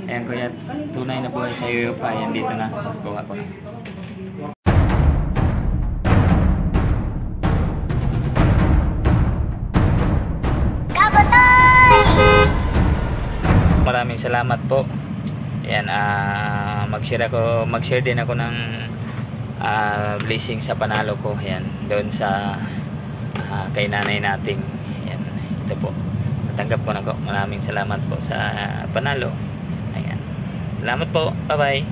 Ayan kuya, tunay na buhay sa iyo pa. Ayan dito na. Kuha ko na. Maraming salamat po. Ayan, mag-share din ako ng blessing sa panalo ko. Ayan, doon sa kay nanay nating. Ayan, ito po. Natanggap ko na ko. Maraming salamat po sa panalo. Ayan. Salamat po. Bye-bye.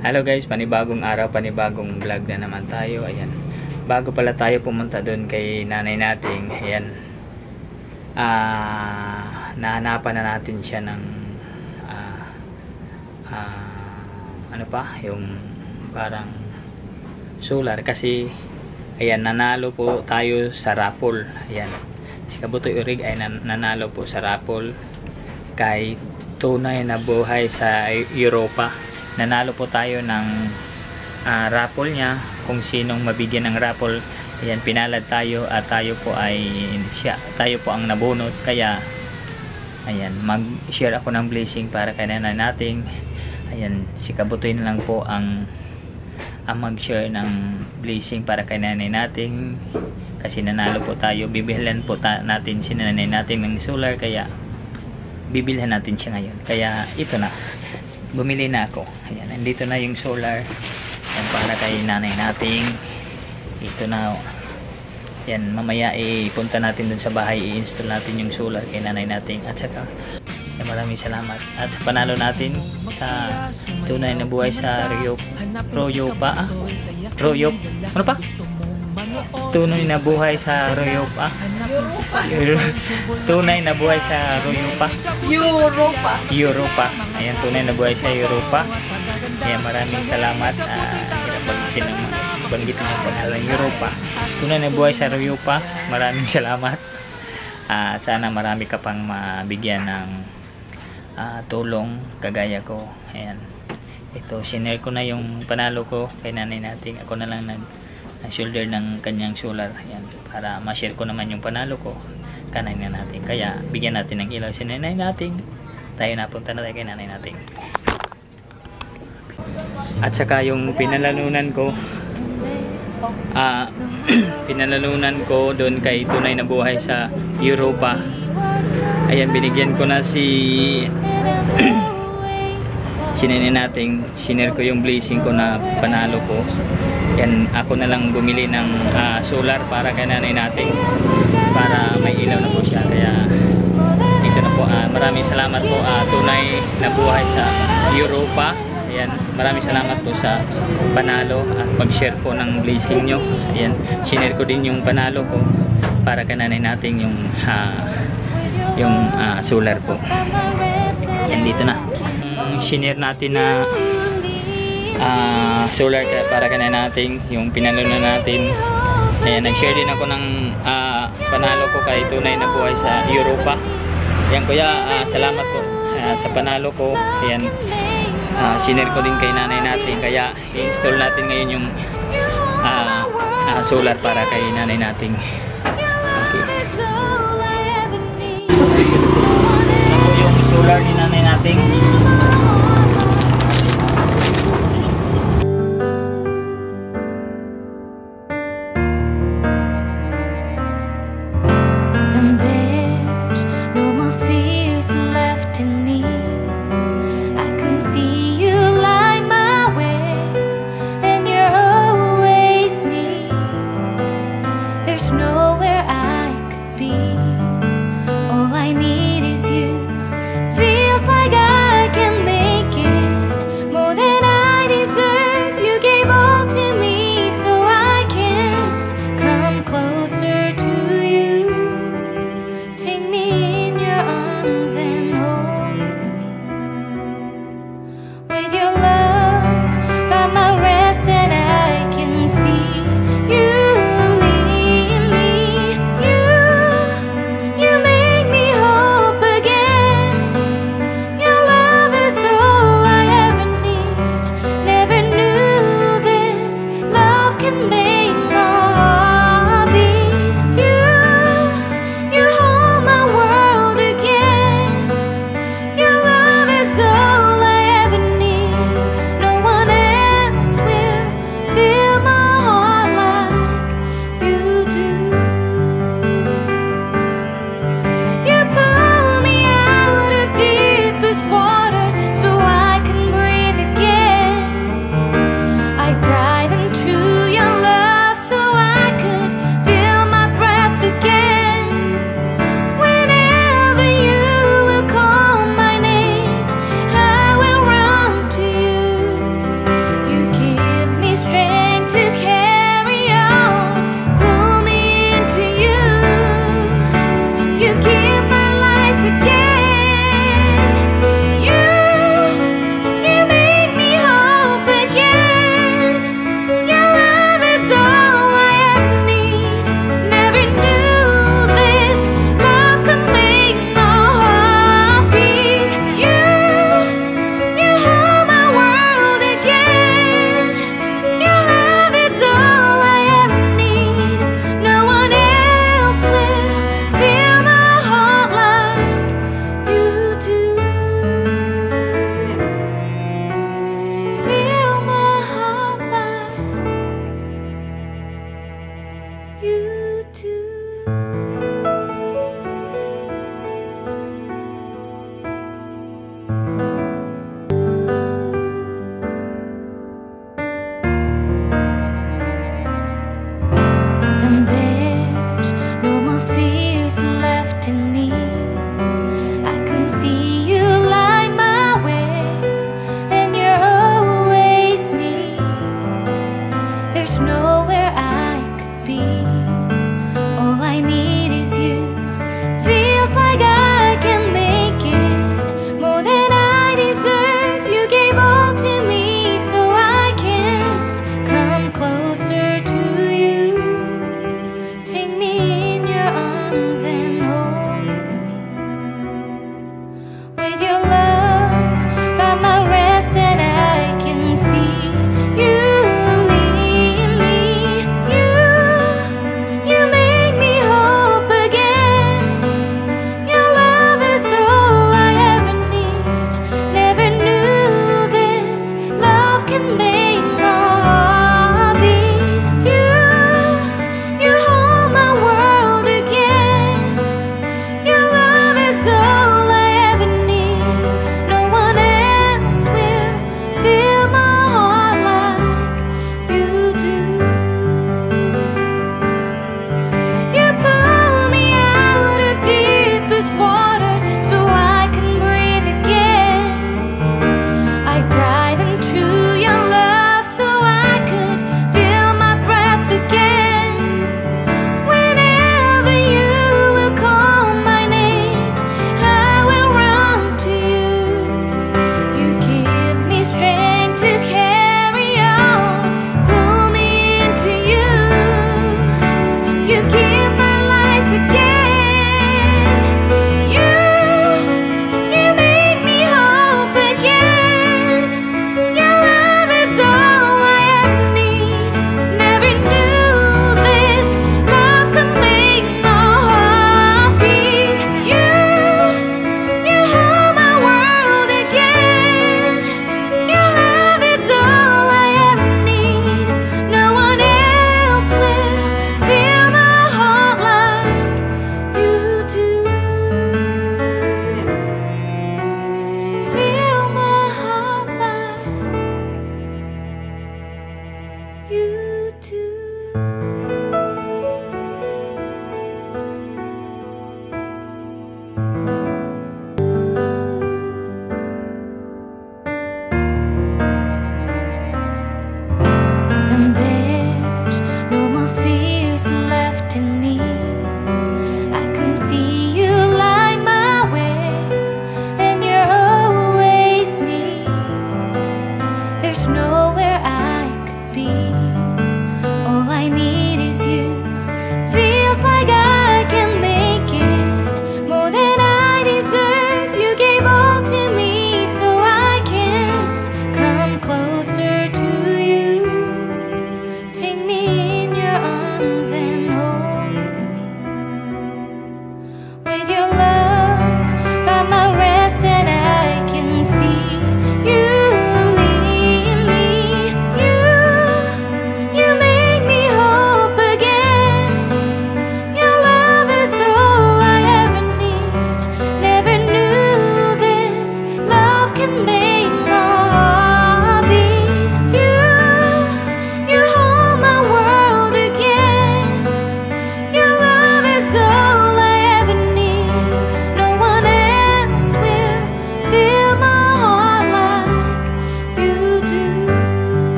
Hello guys, panibagong araw, panibagong vlog na naman tayo. Ayan. Bago pala tayo pumunta doon kay nanay nating, ayan. Nahanapan na natin siya ng ano pa, yung parang solar kasi ayan, nanalo po tayo sa raffle. Ayan, si Kabutoy Urig ay nanalo po sa raffle kay tunay na buhay sa Europa. Nanalo po tayo ng raffle niya, kung sinong mabigyan ng raffle. Ayan, pinalad tayo at tayo po ang nabunot. Kaya ayan, mag-share ako ng blessing para kay nanay nating. Ayan, si Kabutoy na lang po ang mag-share ng blessing para kay nanay nating, kasi nanalo po tayo. Bibilhan po natin si nanay natin ng solar, kaya bibilhan natin siya ngayon. Kaya ito na, bumili na ako. Ayan, nandito na yung solar. Ayan, para kay nanay nating. Ito na. Yan, mamaya ipunta natin dun sa bahay, i-install natin yung solar kay nanay natin. At saka maraming salamat at sa panalo natin sa tunay na buhay sa Royopa. Ano pa? Tunay na buhay sa Royopa. Tunay na buhay sa Royopa. Europa. Ayan, tunay na buhay sa Europa. Ayan, maraming salamat. Banggitin ng pangalan Europa. Tunay na buhay sa Royopa. Maraming salamat. Sana marami ka pang mabigyan ng tulong kagaya ko. Ayan, ito, sinare ko na yung panalo ko kay nanay natin. Ako na lang nag-shoulder ng kanyang solar. Ayan, para ma-share ko naman yung panalo ko kanay na natin. Kaya bigyan natin ng ilaw si nanay natin. Tayo napunta na tayo kay nanay natin. At saka yung pinalalunan ko, pinalalunan ko doon kay tunay na buhay sa Europa. Ayan, binigyan ko na si sinene natin. Sinare ko yung blessing ko na panalo ko. Yan, ako na lang bumili ng solar para kay nanay natin, para may ilaw na po siya. Kaya ito na po. Maraming salamat po, tunay na buhay sa Europa. Ayan, maraming salamat po sa panalo at pag-share po ng blessing nyo. Ayan, sinare ko din yung panalo ko para kay nanay natin yung solar po. Ayan, dito na. Sinare natin na solar para kay nanay natin, yung pinalo na natin. Ayan, nag-share din ako ng panalo ko kay tunay na buhay sa Europa. Ayan kuya, salamat po sa panalo ko. Ayan, sinare ko din kay nanay natin, kaya i-install natin ngayon yung solar para kay nanay natin. Ito yung solar ni nanay natin. All I need is you. Feels like I can make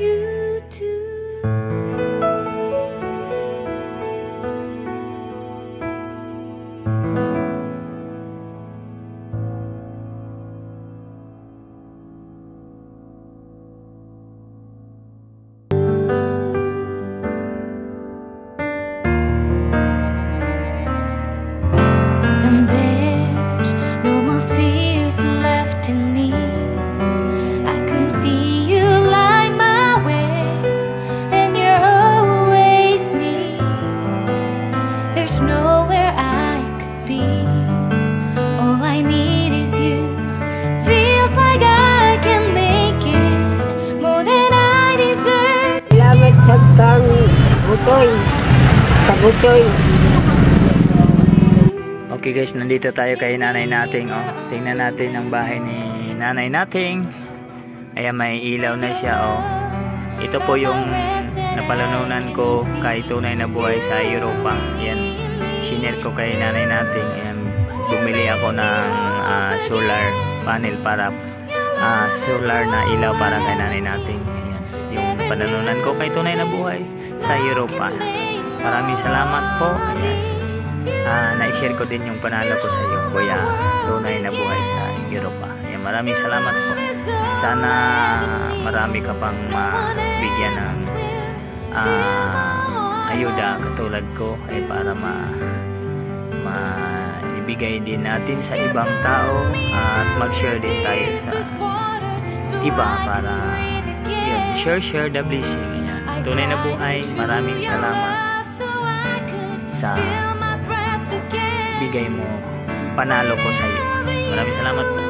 you too. And there's no more fears left in me. I can see you light my way, and you're always near. There's nowhere I could be. All I need is you. Feels like I can make it more than I deserve. Salamat sa kang butoy. Sa butoy. Okay guys, nandito tayo kay nanay nating. Oh, tingnan natin ang bahay ni nanay nating. Ayan, may ilaw na siya. Oh, ito po yung napalanunan ko kay tunay na buhay sa Europa. Ayan, shinare ko kay nanay nating. Ayan, bumili ako ng solar panel para solar na ilaw para kay nanay nating. Ayan, yung napalanunan ko kay tunay na buhay sa Europa. Maraming salamat po. Ayan. Na-share ko din yung panalo ko sa iyo, kuya, tunay na buhay sa Europa. Ayan, maraming salamat po. Sana marami ka pang mabigyan ng ayuda katulad ko para maibigay din natin sa ibang tao at mag-share din tayo sa iba para yun, share the blessing. Ayan, tunay na buhay, maraming salamat sa bigay mo, panalo ko sa iyo. Maraming salamat po.